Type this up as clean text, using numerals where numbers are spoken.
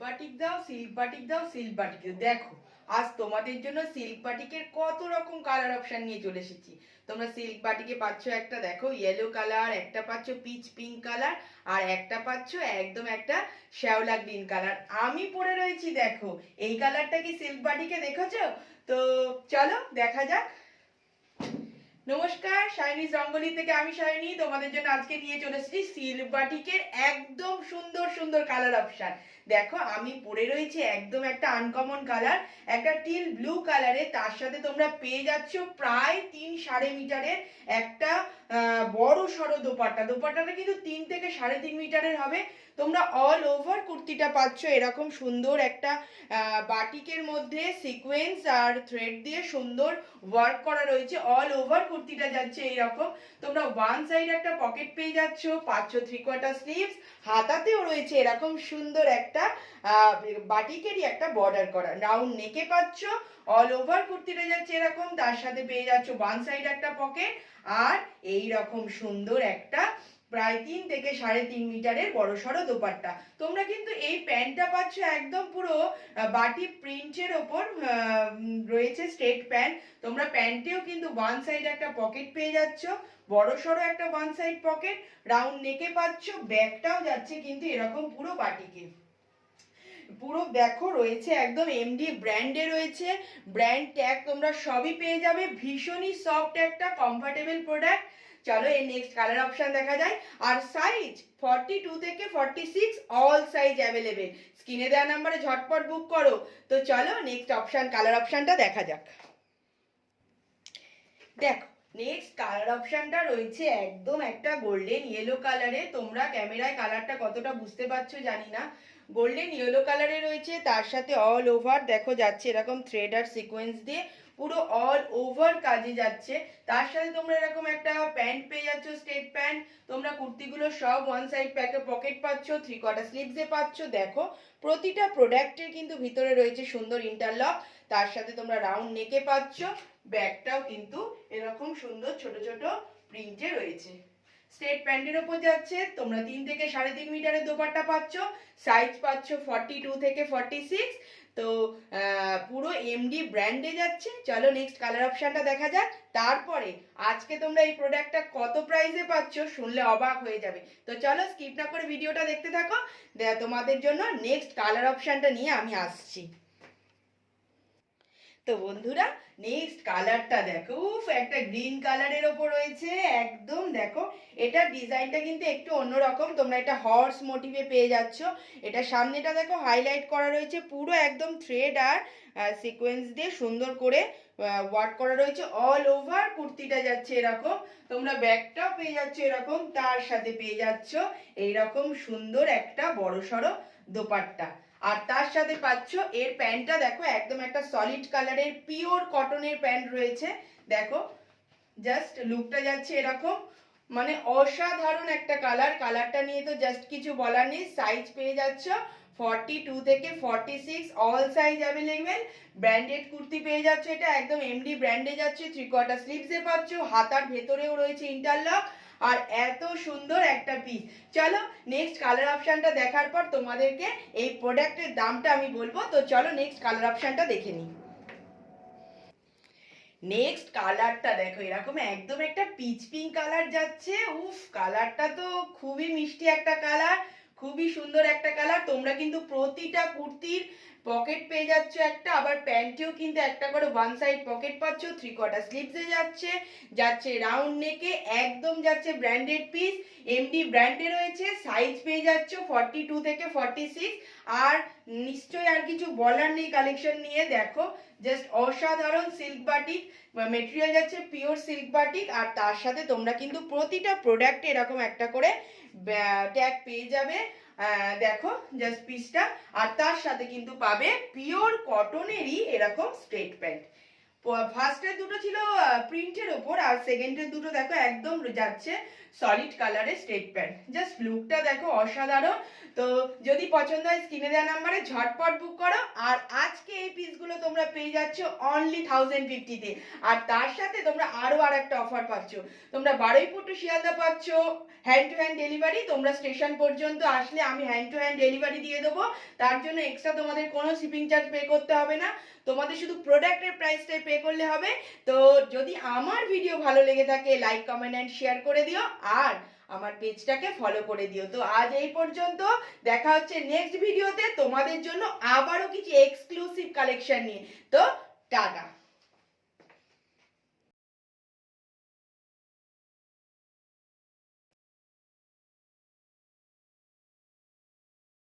Batik দাও, silk batik দাও, silk batik দাও। দেখো আজ তোমাদের জন্য সিল্ক বাটিকের কত রকম কালার অপশন নিয়ে চলে এসেছি। তোমরা সিল্ক বাটিকে পাচ্ছ একটা দেখো ইয়েলো কালার, একটা পাচ্ছ পিচ পিঙ্ক কালার, আর একটা পাচ্ছ একদম একটা শ্যাওলা গ্রিন কালার। আমি পরে রয়েছি দেখো এই কালারটা কি সিল্ক বাটিকে দেখেছো? তো চলো দেখা যাক। নমস্কার, শাইনিজ রঙ্গোলি থেকে আমি শাইনি তোমাদের জন্য আজকে নিয়ে চলে এসেছি সিল্ক বাটিকের একদম সুন্দর সুন্দর কালার অপশন। দেখো আমি পরে রয়েছি একদম একটা আনকমন কালার, একটা টিল ব্লু কালারে, তার সাথে তোমরা পেয়ে যাচ্ছ প্রায় 3-3.5 মিটারের একটা বড় সড়ো দোপাট্টা। দোপাট্টাটা কিন্তু 3 থেকে 3.5 মিটারের হবে। তোমরা অল ওভার কুর্তিটা পাচ্ছ এরকম সুন্দর একটা বাটিকের মধ্যে সিকোয়েন্স আর থ্রেড দিয়ে সুন্দর ওয়ার্ক করা রয়েছে। অল ওভার কুর্তিটা যাচ্ছে এইরকম। তোমরা ওয়ান সাইড একটা পকেট পেয়ে যাচ্ছ, পাচ্ছ 3/4 স্লিভস, হাতাতেও রয়েছে এরকম সুন্দর একটা বাটিকেরই একটা বর্ডার করা। রাউন্ড নেকে পাচ্ছ, অল ওভার কুর্তিটা যাচ্ছে এরকম, তার সাথে পেয়ে যাচ্ছ ওয়ান সাইড একটা পকেট আর এই রকম সুন্দর একটা প্রায় 3 থেকে 3.5 মিটারের বড় সড়ো দোপাট্টা। তোমরা কিন্তু এই প্যান্টটা পাচ্ছ একদম পুরো বাটি প্রিন্টের ওপর রয়েছে স্ট্রেট প্যান্ট। তোমরা প্যান্টেও কিন্তু ওয়ান সাইড একটা পকেট পেয়ে যাচ্ছ, বড় সড়ো একটা ওয়ান সাইড পকেট, রাউন্ড নেকে পাচ্ছ, ব্যাকটাও যাচ্ছে কিন্তু এরকম পুরো বাটিকে। পুরো দেখো রয়েছে একদম এমডি ব্র্যান্ডে রয়েছে, ব্র্যান্ড ট্যাগ তোমরা সবই পেয়ে যাবে। ভীষণই সফট একটা কমফোর্টেবল প্রোডাক্ট। চলো এর নেক্সট কালার অপশন দেখা যায়। আর সাইজ 42 থেকে 46 অল সাইজ অ্যাভেলেবেল। স্ক্রিনে দেওয়া নাম্বারে ঝটপট বুক করো। তো চলো নেক্সট অপশন কালার অপশনটা দেখা যাক। দেখো নেক্সট কালার অপশনটা রয়েছে একদম একটা গোল্ডেন ইয়েলো কালারে। তোমরা ক্যামেরায় কালারটা কতটা বুঝতে পারছো জানি না। গোল্ডেন ইয়েলো কালারে রয়েছে, তার সাথে অল ওভার দেখো যাচ্ছে এরকম থ্রেড আর সিকোয়েন্স দিয়ে পুরো অল ওভার কাজে যাচ্ছে। তার সাথে তোমরা এরকম একটা প্যান্ট পেয়ে যাচ্ছ, স্ট্রেট প্যান্ট। তোমরা কুর্তিগুলো সব ওয়ান সাইড পকেট পাচ্ছ, 3/4 স্লিভসে পাচ্ছ। দেখো প্রতিটা প্রোডাক্টের কিন্তু ভিতরে রয়েছে সুন্দর ইন্টারলক, তার সাথে তোমরা রাউন্ড নেকে পাচ্ছ, ব্যাগটাও কিন্তু এরকম সুন্দর ছোট ছোট প্রিন্টে রয়েছে। স্ট্রেট প্যান্টের ওপর যাচ্ছে, তোমরা 3 থেকে 3.5 মিটারের দোপাট্টা পাচ্ছ, সাইজ পাচ্ছ 42 থেকে 46। তো পুরো এমডি ব্র্যান্ডে যাচ্ছে। চলো নেক্সট কালার অপশনটা দেখা যাক। তারপরে আজকে তোমরা এই প্রোডাক্টটা কত প্রাইসে পাচ্ছ শুনলে অবাক হয়ে যাবে। তো চলো স্কিপ না করে ভিডিওটা দেখতে থাকো, তোমাদের জন্য নেক্সট কালার অপশনটা নিয়ে আমি আসছি। তো বন্ধুরা নেক্সট কালারটা দেখো, উফ একটা গ্রিন কালারের ওপর রয়েছে একদম। দেখো এটার ডিজাইনটা কিন্তু একটু অন্যরকম। তোমরা এটা হর্স মোটিভে পেয়ে যাচ্ছ। এটা সামনেটা দেখো হাইলাইট করা রয়েছে পুরো একদম থ্রেড আর সিকোয়েন্স দিয়ে সুন্দর করে ওয়ার্ক করা রয়েছে। অল ওভার কুর্তিটা যাচ্ছে এরকম। তোমরা ব্যাগটাও পেয়ে যাচ্ছ এরকম, তার সাথে পেয়ে যাচ্ছ এইরকম সুন্দর একটা বড়সড় দোপাট্টা। আর তার সাথে পাচ্ছ এর প্যান্টটা দেখো একদম একটা সলিড কালারের পিওর কটনের প্যান্ট রয়েছে। দেখো জাস্ট লুকটা যাচ্ছে এরকম, মানে অসাধারণ একটা কালার। কালারটা নিয়ে তো জাস্ট কিছু বলার নেই। সাইজ পেয়ে যাচ্ছ 42 থেকে 46 all size available. Branded kurti পেয়ে যাচ্ছে, এটা একদম এমডি ব্র্যান্ডে যাচ্ছে। 3/4 স্লিভসে পাচ্ছ, হাতার ভেতরেও রয়েছে ইন্টারলক, আর এত সুন্দর একটা পিস। চলো নেক্সট কালার অপশনটা দেখার পর তোমাদেরকে এই প্রোডাক্টের দামটা আমি বলবো। তো চলো নেক্সট কালার অপশনটা দেখে নিই। নেক্সট কালারটা দেখো এরকম একদম একটা পিচ পিঙ্ক কালার যাচ্ছে। উফ কালারটা তো খুবই মিষ্টি একটা কালার, খুবই সুন্দর একটা কালার। তোমরা কিন্তু প্রতিটা কুর্তির পকেট পেয়ে যাচ্ছ একটা, আবার প্যান্টেও কিন্তু একটা করে ওয়ান সাইড পকেট পাচ্ছ। 3/4 স্লিভসে যাচ্ছে, যাচ্ছে রাউন্ড নেকে, একদম যাচ্ছে ব্র্যান্ডেড পিস, এমডি ব্র্যান্ডে রয়েছে। সাইজ পেয়ে যাচ্ছ 42 থেকে 46। আর নিশ্চয়ই আর কিছু বলার নেই কালেকশন নিয়ে। দেখো জাস্ট অসাধারণ সিল্ক বাটিক মেটেরিয়াল যাচ্ছে, পিওর সিল্ক বাটিক। আর তার সাথে তোমরা কিন্তু প্রতিটা প্রোডাক্টে এরকম একটা করে ট্যাগ পেয়ে যাবে। দেখো জাস্ট পিসটা, আর তার সাথে কিন্তু পাবে পিওর কটনেরই এরকম স্ট্রেট প্যান্ট। ফার্স্টের দুটো ছিল প্রিন্টের ওপর, আর সেকেন্ডের দুটো দেখো একদম যাচ্ছে সলিড কালারের স্ট্রেট প্যান্ট। জাস্ট লুকটা দেখো অসাধারণ। তো যদি পছন্দ হয় স্ক্রিনে দেওয়া নাম্বারে ঝটপট বুক করো। আর আজকে এই পিসগুলো তোমরা পেয়ে যাচ্ছ অনলি 1050-তে। আর তার সাথে তোমরা আরো একটা অফার পাচ্ছ। তোমরা বারুইপুর টু শিয়ালদা পাচ্ছ হ্যান্ড টু হ্যান্ড ডেলিভারি। তোমরা স্টেশন পর্যন্ত আসলে আমি হ্যান্ড টু হ্যান্ড ডেলিভারি দিয়ে দেবো। তার জন্য এক্সট্রা তোমাদের কোনো শিপিং চার্জ পে করতে হবে না। তোমাদের শুধু প্রোডাক্টের প্রাইসটাই পে করলে হবে। তো যদি আমার ভিডিও ভালো লেগে থাকে লাইক কমেন্ট অ্যান্ড শেয়ার করে দিও। আর আমার পেজটাকে ফলো করে দিও। তো আজ এই পর্যন্ত। দেখা হচ্ছে নেক্সট ভিডিওতে তোমাদের জন্য আবারও কিছু এক্সক্লুসিভ কালেকশন নিয়ে। তো টাটা।